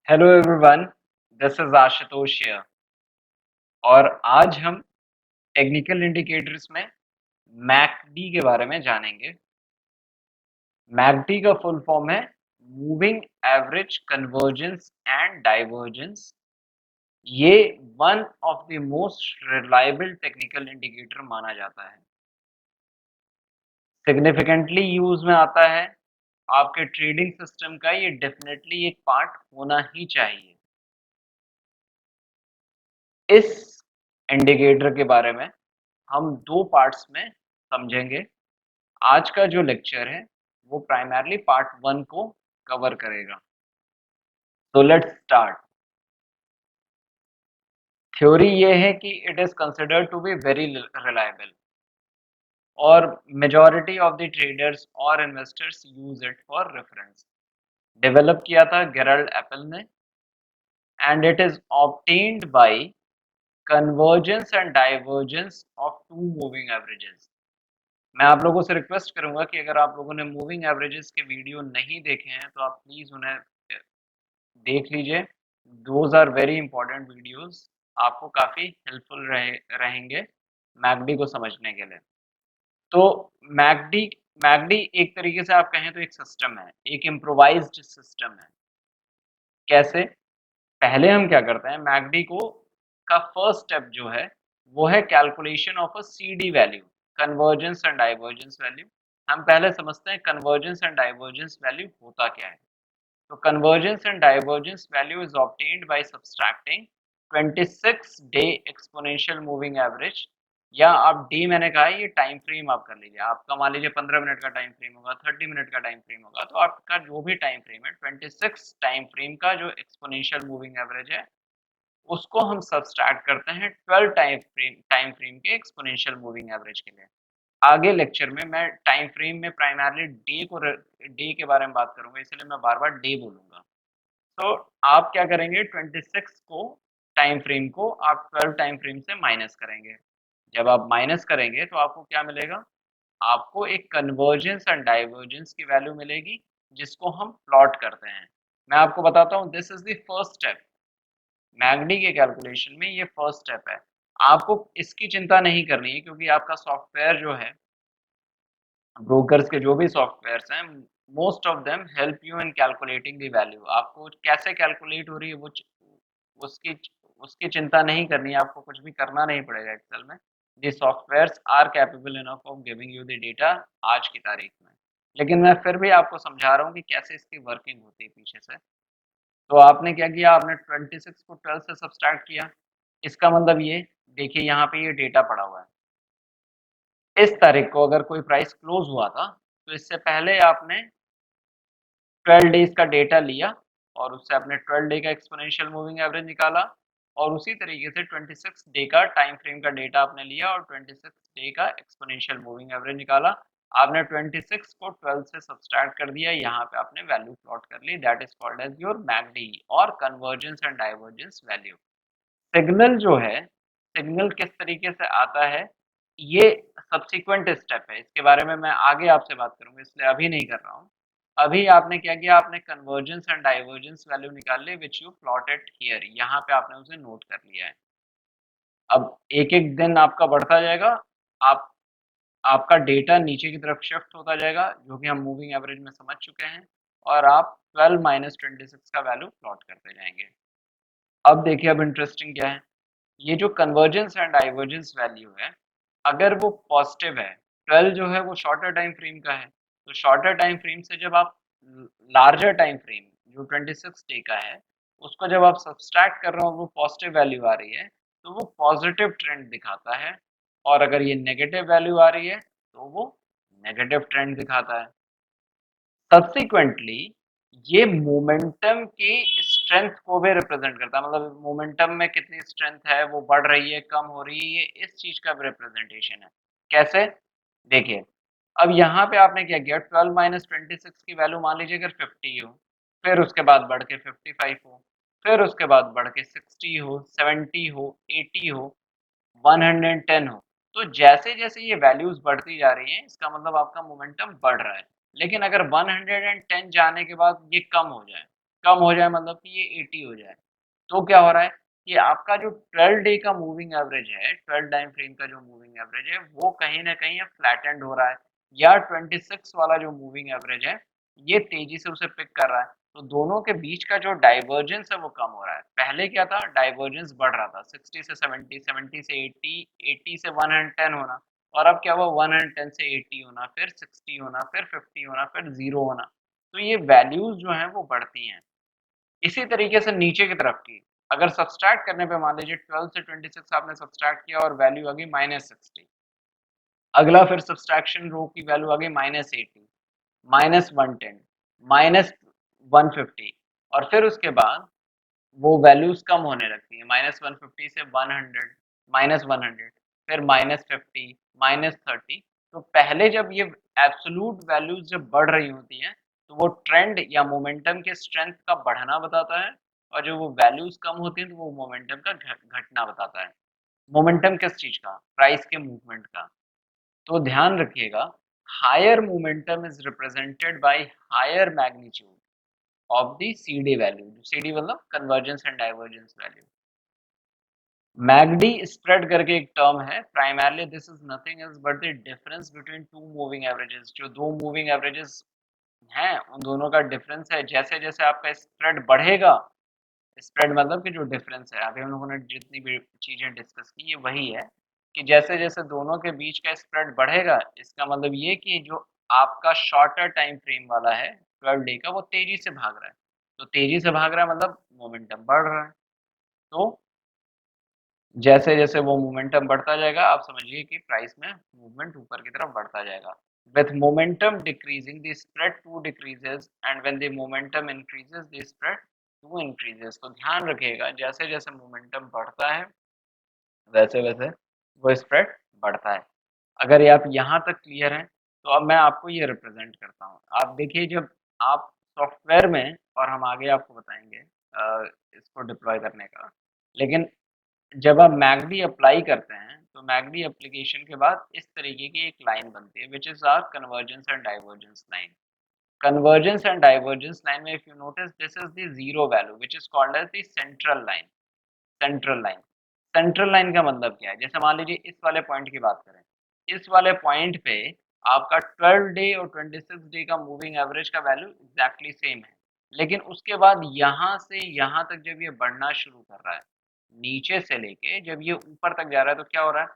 Hello everyone, this is Ashutosh here। और आज हम टेक्निकल इंडिकेटर्स में मैकडी के बारे में जानेंगे। मैकडी का फुल फॉर्म है moving average convergence and divergence. ये one of the most reliable technical indicator माना जाता है। सिग्निफिकेंटली यूज में आता है। आपके ट्रेडिंग सिस्टम का ये डेफिनेटली एक पार्ट होना ही चाहिए। इस इंडिकेटर के बारे में हम दो पार्ट्स में समझेंगे। आज का जो लेक्चर है वो प्राइमरली पार्ट 1 को कवर करेगा। तो लेट्स स्टार्ट। थ्योरी ये है कि it is considered to be very reliable और मेजॉरिटी ऑफ द ट्रेडर्स और investors use it for reference. Develop किया था गेराल्ड एप्पल ने and it is obtained by convergence and divergence of two moving averages. मैं आप लोगों से request करूंगा कि अगर आप लोगों ने मूविंग एवरेजेस के वीडियो नहीं देखे हैं तो आप प्लीज उन्हें देख लीजिए। Those are very important videos, आपको काफ़ी हेल्पफुल रहेंगे मैकडी को समझने के लिए। तो मैकडी मैकडी एक तरीके से आप कहें तो एक सिस्टम है, एक इम्प्रोवाइज्ड सिस्टम है। कैसे? पहले हम क्या करते हैं, मैकडी को का फर्स्ट स्टेप जो है वो है calculation of a CD value, convergence and divergence value. हम पहले समझते हैं कन्वर्जेंस एंड डाइवर्जेंस वैल्यू होता क्या है। So convergence and divergence value is obtained by subtracting 26-day exponential moving average। या आप डी मैंने कहा है, ये टाइम फ्रेम आप कर लीजिए। आपका मान लीजिए 15 मिनट का टाइम फ्रेम होगा, 30 मिनट का टाइम फ्रेम होगा, तो आपका जो भी टाइम फ्रेम है 26 टाइम फ्रेम का जो एक्सपोनेंशियल मूविंग एवरेज है उसको हम सब्सट्रैक्ट करते हैं 12 टाइम फ्रेम के एक्सपोनेंशियल मूविंग एवरेज के लिए। आगे लेक्चर में मैं टाइम फ्रेम में प्राइमरली डे के बारे में बात करूंगा, इसलिए मैं बार बार डे बोलूंगा। तो आप क्या करेंगे, 26 को टाइम फ्रेम को आप 12 टाइम फ्रेम से माइनस करेंगे। जब आप माइनस करेंगे तो आपको क्या मिलेगा, आपको एक कन्वर्जेंस एंड डाइवर्जेंस की वैल्यू मिलेगी जिसको हम प्लॉट करते हैं। मैं आपको बताता हूँ, this is the first step. MACD के कैलकुलेशन में ये फर्स्ट स्टेप है। आपको इसकी चिंता नहीं करनी है क्योंकि आपका सॉफ्टवेयर जो है, ब्रोकर्स के जो भी सॉफ्टवेयर्स हैं, most of them help you in calculating the value. आपको कैसे कैलकुलेट हो रही है वो उसकी उसकी चिंता नहीं करनी है, आपको कुछ भी करना नहीं पड़ेगा एक्सेल में। The softwares are capable enough of giving you the data आज की तारीख में। लेकिन मैं फिर भी आपको समझा रहा हूँ कि कैसे इसकी वर्किंग होती है पीछे से। तो आपने क्या किया, आपने 26 को 12 से सब्सट्रैक्ट किया। इसका मतलब ये देखिए, यहाँ पे ये डेटा पड़ा हुआ है। इस तारीख को अगर कोई प्राइस क्लोज हुआ था तो इससे पहले आपने 12 डेज का डेटा लिया और उससे आपने 12 डे का एक्सपोनेंशियल मूविंग एवरेज निकाला। और उसी तरीके से 26 डे का टाइम फ्रेम का डेटा आपने लिया और 26 डे का एक्सपोनेंशियल मूविंग एवरेज निकाला। आपने 26 को 12 से सब्सट्रैक्ट कर दिया, यहाँ पे आपने वैल्यू प्लॉट कर ली। That is called as your MACD और convergence and divergence value. Signal जो है, सिग्नल किस तरीके से आता है, ये सब्सिक्वेंट स्टेप है। इसके बारे में मैं आगे आपसे बात करूंगा, इसलिए अभी नहीं कर रहा हूँ। अभी आपने क्या किया, आपने कन्वर्जेंस एंड डाइवर्जेंस वैल्यू निकाल ली विच यू प्लॉटेड हियर। यहाँ पे आपने उसे नोट कर लिया है। अब एक एक दिन आपका बढ़ता जाएगा, आप आपका डेटा नीचे की तरफ शिफ्ट होता जाएगा, जो कि हम मूविंग एवरेज में समझ चुके हैं। और आप 12 माइनस 26 का वैल्यू प्लॉट करते जाएंगे। अब देखिए, अब इंटरेस्टिंग क्या है, ये जो कन्वर्जेंस एंड डाइवर्जेंस वैल्यू है, अगर वो पॉजिटिव है, 12 जो है वो शॉर्टर टाइम फ्रेम का है, तो शॉर्टर टाइम फ्रेम से जब आप लार्जर टाइम फ्रेम जो 26 डे का है उसको जब आप सब्सट्रैक्ट कर रहे हो और वो पॉजिटिव वैल्यू आ रही है तो वो पॉजिटिव ट्रेंड दिखाता है। और अगर ये नेगेटिव वैल्यू आ रही है तो वो नेगेटिव ट्रेंड दिखाता है। सब्सिक्वेंटली ये मोमेंटम की स्ट्रेंथ को भी रिप्रेजेंट करता है, मतलब मोमेंटम में कितनी स्ट्रेंथ है, वो बढ़ रही है, कम हो रही है, ये इस चीज का रिप्रेजेंटेशन है। कैसे? देखिए, अब यहाँ पे आपने क्या किया, 12 माइनस 26 की वैल्यू मान लीजिए अगर 50 हो, फिर उसके बाद बढ़ के 55 हो, फिर उसके बाद बढ़ के 60 हो, 70 हो, 80 हो, 110 हो। तो जैसे जैसे ये वैल्यूज बढ़ती जा रही हैं इसका मतलब आपका मोमेंटम बढ़ रहा है। लेकिन अगर 110 जाने के बाद ये कम हो जाए, कम हो जाए मतलब कि ये 80 हो जाए। तो क्या हो रहा है कि आपका जो 12 डे का मूविंग एवरेज है, 12 टाइम फ्रेम का जो मूविंग एवरेज है, वो कहीं न कहीं अब फ्लैटेंड हो रहा है या 26 वाला जो मूविंग एवरेज है, ये तेज़ी से उसे पिक कर रहा है। तो दोनों के बीच का जो डाइवर्जेंस है वो कम हो रहा है। पहले क्या था डाइवर्जेंस बढ़ रहा था 60 से 70, 70 से 80, 80 से 110 होना और अब क्या हुआ 110 से 80 होना, फिर 60 होना, फिर 50 होना, फिर 0 होना। तो ये वैल्यूज़ जो हैं वो बढ़ती हैं। इसी तरीके से नीचे की तरफ की अगर सब्सट्रैक्ट करने पे मान लीजिए 12 से 26 आपने सब्सट्रैक्ट किया और वैल्यू आ गई -60। अगला फिर सब्सट्रैक्शन रो की वैल्यू आ गई -80, -110, -150 और फिर उसके बाद वो वैल्यूज कम होने लगती है -150 से 100, -100 फिर -50, -30। तो पहले जब ये एब्सोल्यूट वैल्यूज जब बढ़ रही होती हैं तो वो ट्रेंड या मोमेंटम के स्ट्रेंथ का बढ़ना बताता है और जो वो वैल्यूज कम होती हैं तो वो मोमेंटम का घटना बताता है। मोमेंटम किस चीज का? प्राइस के मूवमेंट का। तो ध्यान रखिएगा higher momentum is represented by higher magnitude of the CD value. CD मतलब convergence and divergence value. MACD spread करके एक टर्म है primarily this is nothing else but the difference between two moving averages. जो दो moving averages हैं उन दोनों का डिफरेंस है। जैसे जैसे आपका स्प्रेड बढ़ेगा, स्प्रेड मतलब कि जो डिफरेंस है अभी हम लोगों ने जितनी भी चीजें डिस्कस की ये वही है कि जैसे जैसे दोनों के बीच का स्प्रेड बढ़ेगा इसका मतलब ये कि जो आपका शॉर्टर टाइम फ्रेम वाला है 12 डे का वो तेजी से भाग रहा है। तो तेजी से भाग रहा है मतलब मोमेंटम बढ़ रहा है। तो जैसे जैसे वो मोमेंटम बढ़ता जाएगा आप समझिए कि प्राइस में मूवमेंट ऊपर की तरफ बढ़ता जाएगा। With momentum decreasing the spread too decreases and when the momentum increases the spread too increases. तो ध्यान रखिएगा जैसे जैसे मोमेंटम बढ़ता है वैसे वैसे वो स्प्रेड बढ़ता है। अगर ये आप यहाँ तक क्लियर हैं तो अब मैं आपको ये रिप्रेजेंट करता हूँ। आप देखिए जब आप सॉफ्टवेयर में और हम आगे आपको बताएंगे इसको डिप्लॉय करने का, लेकिन जब आप मैगडी अप्लाई करते हैं तो मैगडी एप्लीकेशन के बाद इस तरीके की एक लाइन बनती है which is our convergence and divergence line. Convergence and divergence line में if you notice this is the zero value which is called as the central line। Central line, central line का मतलब क्या है? जैसे मान लीजिए इस वाले पॉइंट की बात करें, इस वाले पॉइंट पे आपका 12 डे और 26 डे का मूविंग एवरेज का वैल्यू एग्जैक्टली सेम है, लेकिन उसके बाद यहाँ से यहाँ तक जब ये बढ़ना शुरू कर रहा है, नीचे से लेके जब ये ऊपर तक जा रहा है तो क्या हो रहा है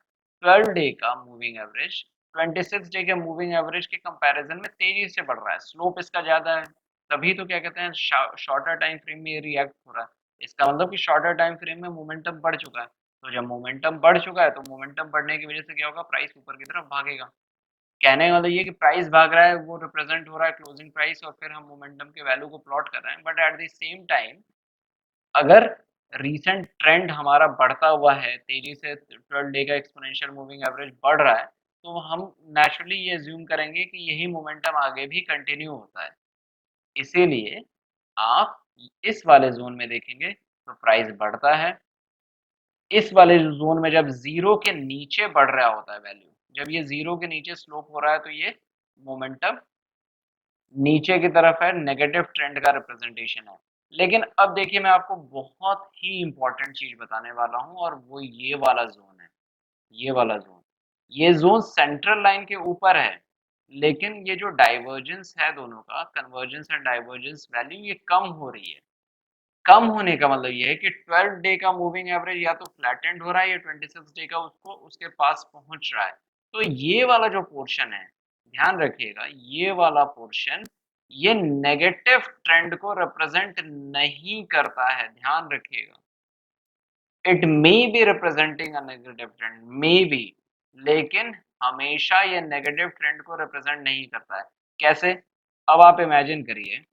12 डे का मूविंग एवरेज 26 डे के मूविंग एवरेज के कंपैरिजन में तेजी से बढ़ रहा है, स्लोप इसका ज्यादा है। तभी तो क्या कहते हैं शॉर्टर टाइम फ्रेम में ये रिएक्ट हो रहा है। इसका मतलब कि शॉर्टर टाइम फ्रेम में मोमेंटम बढ़ चुका है। तो जब मोमेंटम बढ़ चुका है तो मोमेंटम बढ़ने की वजह से क्या होगा प्राइस ऊपर की तरफ भागेगा। कहने का मतलब ये कि प्राइस भाग रहा है वो रिप्रेजेंट हो रहा है क्लोजिंग प्राइस और फिर हम मोमेंटम के वैल्यू को प्लॉट कर रहे हैं। But at the same time अगर रीसेंट ट्रेंड हमारा बढ़ता हुआ है तेजी से 12 डे का एक्सपोनेंशियल मूविंग एवरेज बढ़ रहा है तो हम नेचुरली ये अज्यूम करेंगे कि यही मोमेंटम आगे भी कंटिन्यू होता है। इसीलिए आप इस वाले जोन में देखेंगे तो प्राइस बढ़ता है। इस वाले जोन में जब जीरो के नीचे बढ़ रहा होता है वैल्यू, जब ये जीरो के नीचे स्लोप हो रहा है तो ये मोमेंटम नीचे की तरफ है, नेगेटिव ट्रेंड का रिप्रेजेंटेशन है। लेकिन अब देखिए मैं आपको बहुत ही इंपॉर्टेंट चीज बताने वाला हूं और वो ये वाला जोन है। ये वाला जोन, ये जोन सेंट्रल लाइन के ऊपर है, लेकिन ये जो डाइवर्जेंस है दोनों का कन्वर्जेंस एंड डाइवर्जेंस वैल्यू ये कम हो रही है। कम होने का मतलब ये है कि 12 डे का मूविंग एवरेज या तो फ्लैटेंड हो रहा है या 26 डे का उसको उसके पास पहुंच रहा है। तो ये वाला जो पोर्शन है ध्यान रखिएगा ये वाला पोर्शन ये नेगेटिव ट्रेंड को रिप्रेजेंट नहीं करता है, ध्यान रखिएगा। It may be representing a negative trend, may be, लेकिन हमेशा ये नेगेटिव ट्रेंड को रिप्रेजेंट नहीं करता है। कैसे? अब आप इमेजिन करिए,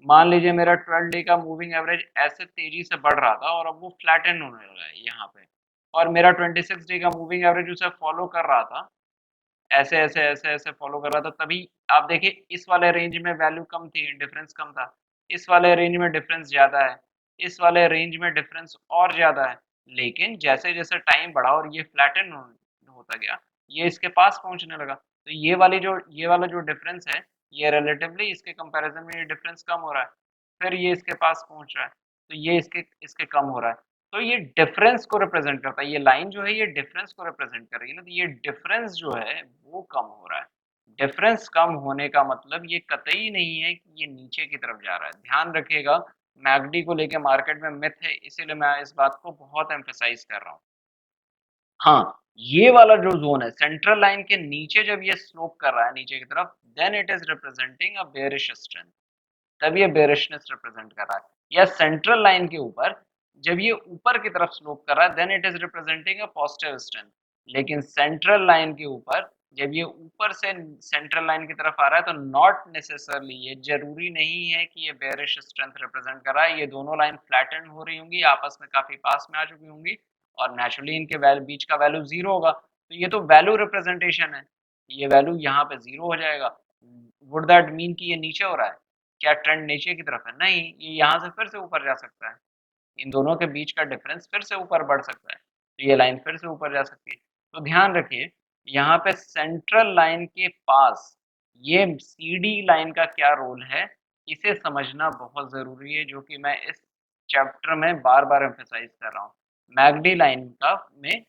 मान लीजिए मेरा 12 डे का मूविंग एवरेज ऐसे तेजी से बढ़ रहा था और अब वो फ्लैटन होने लगा है यहाँ पे, और मेरा 26 डे का मूविंग एवरेज उसे फॉलो कर रहा था, ऐसे ऐसे ऐसे ऐसे फॉलो कर रहा था। तभी आप देखिए इस वाले रेंज में वैल्यू कम थी, डिफरेंस कम था, इस वाले रेंज में डिफरेंस ज्यादा है, इस वाले रेंज में डिफरेंस और ज्यादा है। लेकिन जैसे जैसे टाइम बढ़ा और ये फ्लैटन होता गया, ये इसके पास पहुंचने लगा, तो ये वाला जो डिफरेंस है ये रिलेटिवली इसके कंपैरिजन में ये डिफरेंस कम हो रहा है। फिर ये इसके पास पहुंच रहा है, तो ये इसके इसके कम हो रहा है। तो ये डिफरेंस को रिप्रेजेंट करता है, ये लाइन जो है ये डिफरेंस को रिप्रेजेंट कर रही है ना, तो ये डिफरेंस जो है वो कम हो रहा है। डिफरेंस कम होने का मतलब ये कतई नहीं है कि ये नीचे की तरफ जा रहा है। ध्यान रखिएगा, मैकडी को लेके मार्केट में मिथ है, इसीलिए मैं इस बात को बहुत एम्फेसाइज कर रहा हूँ। हाँ, ये वाला जो जोन है सेंट्रल लाइन के नीचे जब ये स्लोप कर रहा है नीचे की तरफ, then it is representing a bearish strength, तब ये बेयरिशनेस रिप्रेजेंट कर रहा है। या सेंट्रल लाइन के ऊपर जब ये ऊपर की तरफ स्लोप कर रहा है, then it is representing a positive strength. लेकिन सेंट्रल लाइन के ऊपर जब ये ऊपर से सेंट्रल लाइन की तरफ आ रहा है, तो नॉट नेसेसरली, ये जरूरी नहीं है कि ये बेयरिश स्ट्रेंथ रिप्रेजेंट कर रहा है। ये दोनों लाइन फ्लैटन हो रही होंगी, आपस में काफी पास में आ चुकी होंगी, और नेचुरली इनके बीच का वैल्यू जीरो होगा, तो ये तो वैल्यू रिप्रेजेंटेशन है, ये वैल्यू यहाँ पे जीरो हो जाएगा। वुड दैट मीन कि ये नीचे हो रहा है? क्या ट्रेंड नीचे की तरफ है? नहीं, ये यहाँ से फिर से ऊपर जा सकता है, इन दोनों के बीच का डिफरेंस फिर से ऊपर बढ़ सकता है, तो ये लाइन फिर से ऊपर जा सकती है। तो ध्यान रखिए, यहाँ पे सेंट्रल लाइन के पास ये CD लाइन का क्या रोल है, इसे समझना बहुत जरूरी है, जो कि मैं इस चैप्टर में बार बार एम्फेसाइज कर रहा हूँ। मैकडी लाइन का में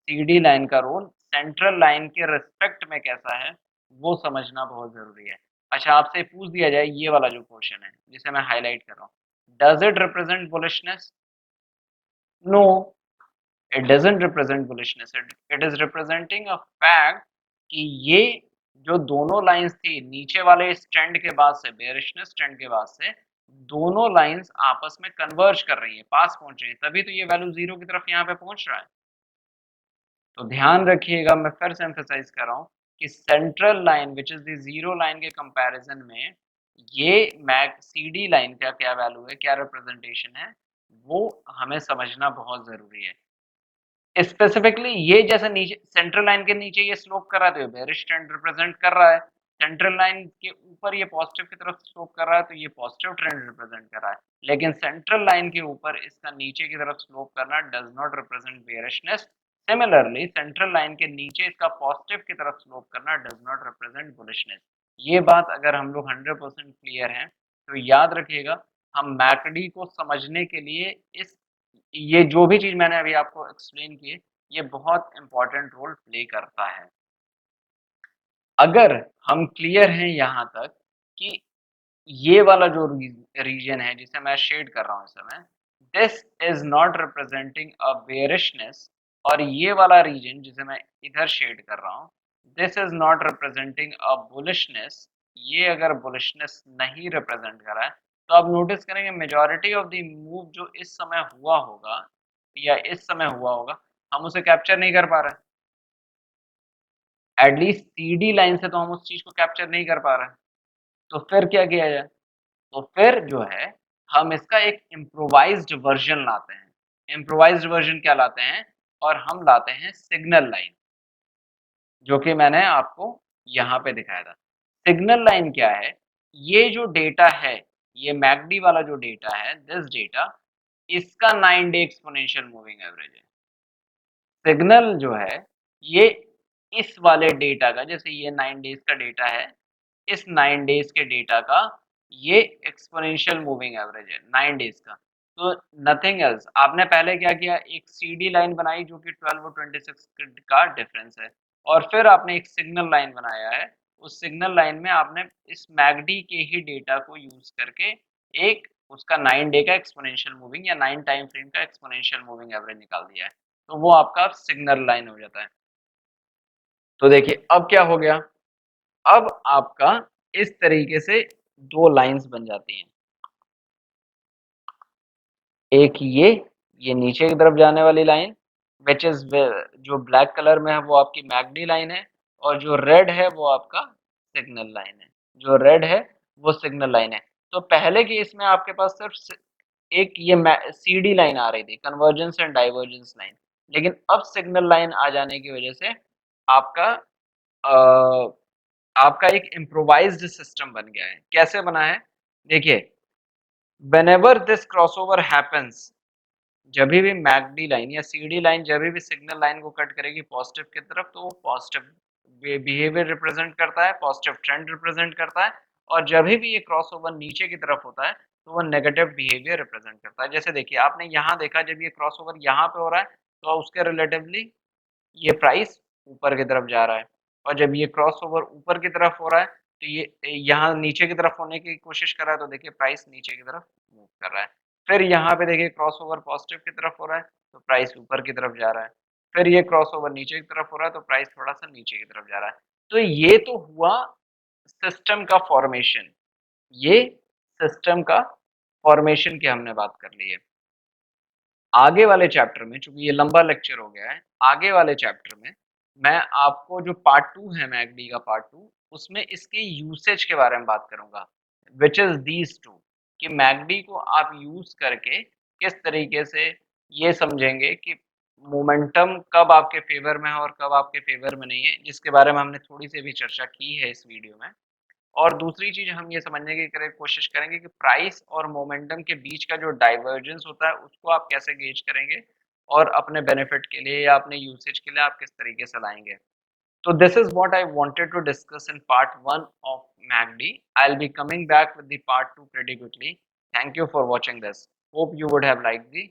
CD लाइन का रोल सेंट्रल लाइन के रिस्पेक्ट में कैसा है, वो समझना बहुत जरूरी है। अच्छा, आपसे पूछ दिया जाए ये वाला जो क्वेश्चन है जिसे मैं हाईलाइट कर रहा हूँ, does it represent bullishness? No, it doesn't represent bullishness, it is representing a fact कि ये जो दोनों लाइंस थी नीचे वाले स्टैंड के बाद से, बेयरिशनेस स्टैंड के बाद से, दोनों लाइंस आपस में कन्वर्ज कर रही है, पास पहुंच रही है, तभी तो ये वैल्यू जीरो की तरफ यहाँ पे पहुंच रहा है। तो ध्यान रखिएगा, मैं फिर से एम्फेसाइज कर रहा हूँ कि central line which is the zero line के कंपैरिजन में ये मैक CD लाइन का क्या वैल्यू है, क्या रिप्रेजेंटेशन है, वो हमें समझना बहुत जरूरी है। स्पेसिफिकली ये जैसे नीचे सेंट्रल लाइन के नीचे ये स्लोप कर रहा है, तो ये बेयरिश ट्रेंड रिप्रेजेंट कर रहा है। सेंट्रल लाइन के ऊपर ये पॉजिटिव की तरफ स्लोप कर रहा है, तो ये पॉजिटिव ट्रेंड रिप्रेजेंट कर रहा है। लेकिन सेंट्रल लाइन के ऊपर इसका नीचे की तरफ स्लोप करना does not represent bearishness. Similarly central line के नीचे इसका पॉजिटिव की तरफ स्लोप करना डज नॉट रिप्रेजेंट बुलिशनेस। ये बात अगर हम लोग 100% क्लियर हैं, तो याद रखिएगा, हम मैकडी को समझने के लिए इस ये जो भी चीज मैंने अभी आपको एक्सप्लेन की है, ये बहुत इंपॉर्टेंट रोल प्ले करता है। अगर हम क्लियर हैं यहाँ तक कि ये वाला जो रीजन है जिसे मैं शेड कर रहा हूँ इस समय, this is not representing a bearishness, और ये वाला रीजन जिसे मैं इधर शेड कर रहा हूँ, this is not representing a bullishness, ये अगर बुलिशनेस नहीं रिप्रेजेंट कर रहा है, तो आप नोटिस करेंगे मेजॉरिटी ऑफ द मूव जो इस समय हुआ होगा या इस समय हुआ होगा, हम उसे कैप्चर नहीं कर पा रहे, एटलीस्ट CD लाइन से तो हम उस चीज को कैप्चर नहीं कर पा रहे। तो फिर क्या किया जाए? तो फिर जो है, हम इसका एक इम्प्रोवाइज्ड वर्जन लाते हैं। इम्प्रोवाइज्ड वर्जन क्या लाते हैं? और हम लाते हैं सिग्नल लाइन, जो कि मैंने आपको यहाँ पे दिखाया था। सिग्नल लाइन क्या है? ये जो डेटा है, ये मैकडी वाला जो डेटा है, दिस डेटा, इसका 9 डे एक्सपोनेंशियल मूविंग एवरेज है। सिग्नल जो है, ये इस वाले डेटा का, जैसे ये 9 डेज का डेटा है, इस 9 डेज के डेटा का ये एक्सपोनेंशियल मूविंग एवरेज है 9 डेज का। तो नथिंग एल्स, आपने पहले क्या किया, एक CD लाइन बनाई जो कि 12 और 26 का डिफरेंस है, और फिर आपने एक सिग्नल लाइन बनाया है। उस सिग्नल लाइन में आपने इस मैकडी के ही डेटा को यूज करके एक उसका 9 डे का एक्सपोनेंशियल मूविंग या 9 टाइम फ्रेम का एक्सपोनेंशियल मूविंग एवरेज निकाल दिया है, तो वो आपका सिग्नल लाइन हो जाता है। तो देखिए अब क्या हो गया, अब आपका इस तरीके से दो लाइंस बन जाती हैं, एक ये नीचे की तरफ जाने वाली लाइन, विच इज जो ब्लैक कलर में है वो आपकी मैकडी लाइन है, और जो रेड है वो आपका सिग्नल लाइन है, जो रेड है वो सिग्नल लाइन है। तो पहले की इसमें आपके पास सिर्फ एक ये CD लाइन आ रही थी, कन्वर्जेंस एंड डाइवर्जेंस लाइन, लेकिन अब सिग्नल लाइन आ जाने की वजह से आपका आपका एक इम्प्रोवाइज्ड सिस्टम बन गया है। कैसे बना है? देखिए, whenever this crossover happens, जब भी मैकडी लाइन या CD लाइन जब भी सिग्नल लाइन को कट करेगी पॉजिटिव की तरफ, तो वो पॉजिटिव बिहेवियर रिप्रेजेंट करता है, पॉजिटिव ट्रेंड रिप्रेजेंट करता है। और जब भी ये क्रॉसओवर नीचे की तरफ होता है, तो वो नेगेटिव बिहेवियर रिप्रेजेंट करता है। जैसे देखिए आपने यहाँ देखा जब ये क्रॉसओवर यहाँ पे हो रहा है तो उसके रिलेटिवली ये प्राइस ऊपर की तरफ जा रहा है और जब ये क्रॉसओवर ऊपर की तरफ हो रहा है तो ये यहाँ नीचे की तरफ होने की कोशिश कर रहा है तो देखिए प्राइस नीचे की तरफ मूव कर रहा है। फिर यहाँ पे देखिए क्रॉसओवर पॉजिटिव की तरफ हो रहा है तो प्राइस ऊपर की तरफ जा रहा है। फिर ये क्रॉसओवर नीचे की तरफ हो रहा है तो प्राइस थोड़ा सा नीचे की तरफ जा रहा है। तो ये तो हुआ सिस्टम का फॉर्मेशन, ये सिस्टम का फॉर्मेशन की हमने बात कर ली है। आगे वाले चैप्टर में चूंकि ये लंबा लेक्चर हो गया है, आगे वाले चैप्टर में मैं आपको जो पार्ट 2 है मैकडी का पार्ट 2 उसमें इसके यूसेज के बारे में बात करूंगा विच इज दीज टू कि मैकडी को आप यूज करके किस तरीके से ये समझेंगे कि मोमेंटम कब आपके फेवर में है और कब आपके फेवर में नहीं है, जिसके बारे में हमने थोड़ी सी भी चर्चा की है इस वीडियो में। और दूसरी चीज हम ये समझने की कोशिश करेंगे कि प्राइस और मोमेंटम के बीच का जो डाइवर्जेंस होता है उसको आप कैसे गेज करेंगे और अपने बेनिफिट के लिए या अपने यूसेज के लिए आप किस तरीके से लाएंगे। So this is what I wanted to discuss in part 1 of MACD. I'll be coming back with the part 2 pretty quickly. Thank you for watching this. Hope you would have liked the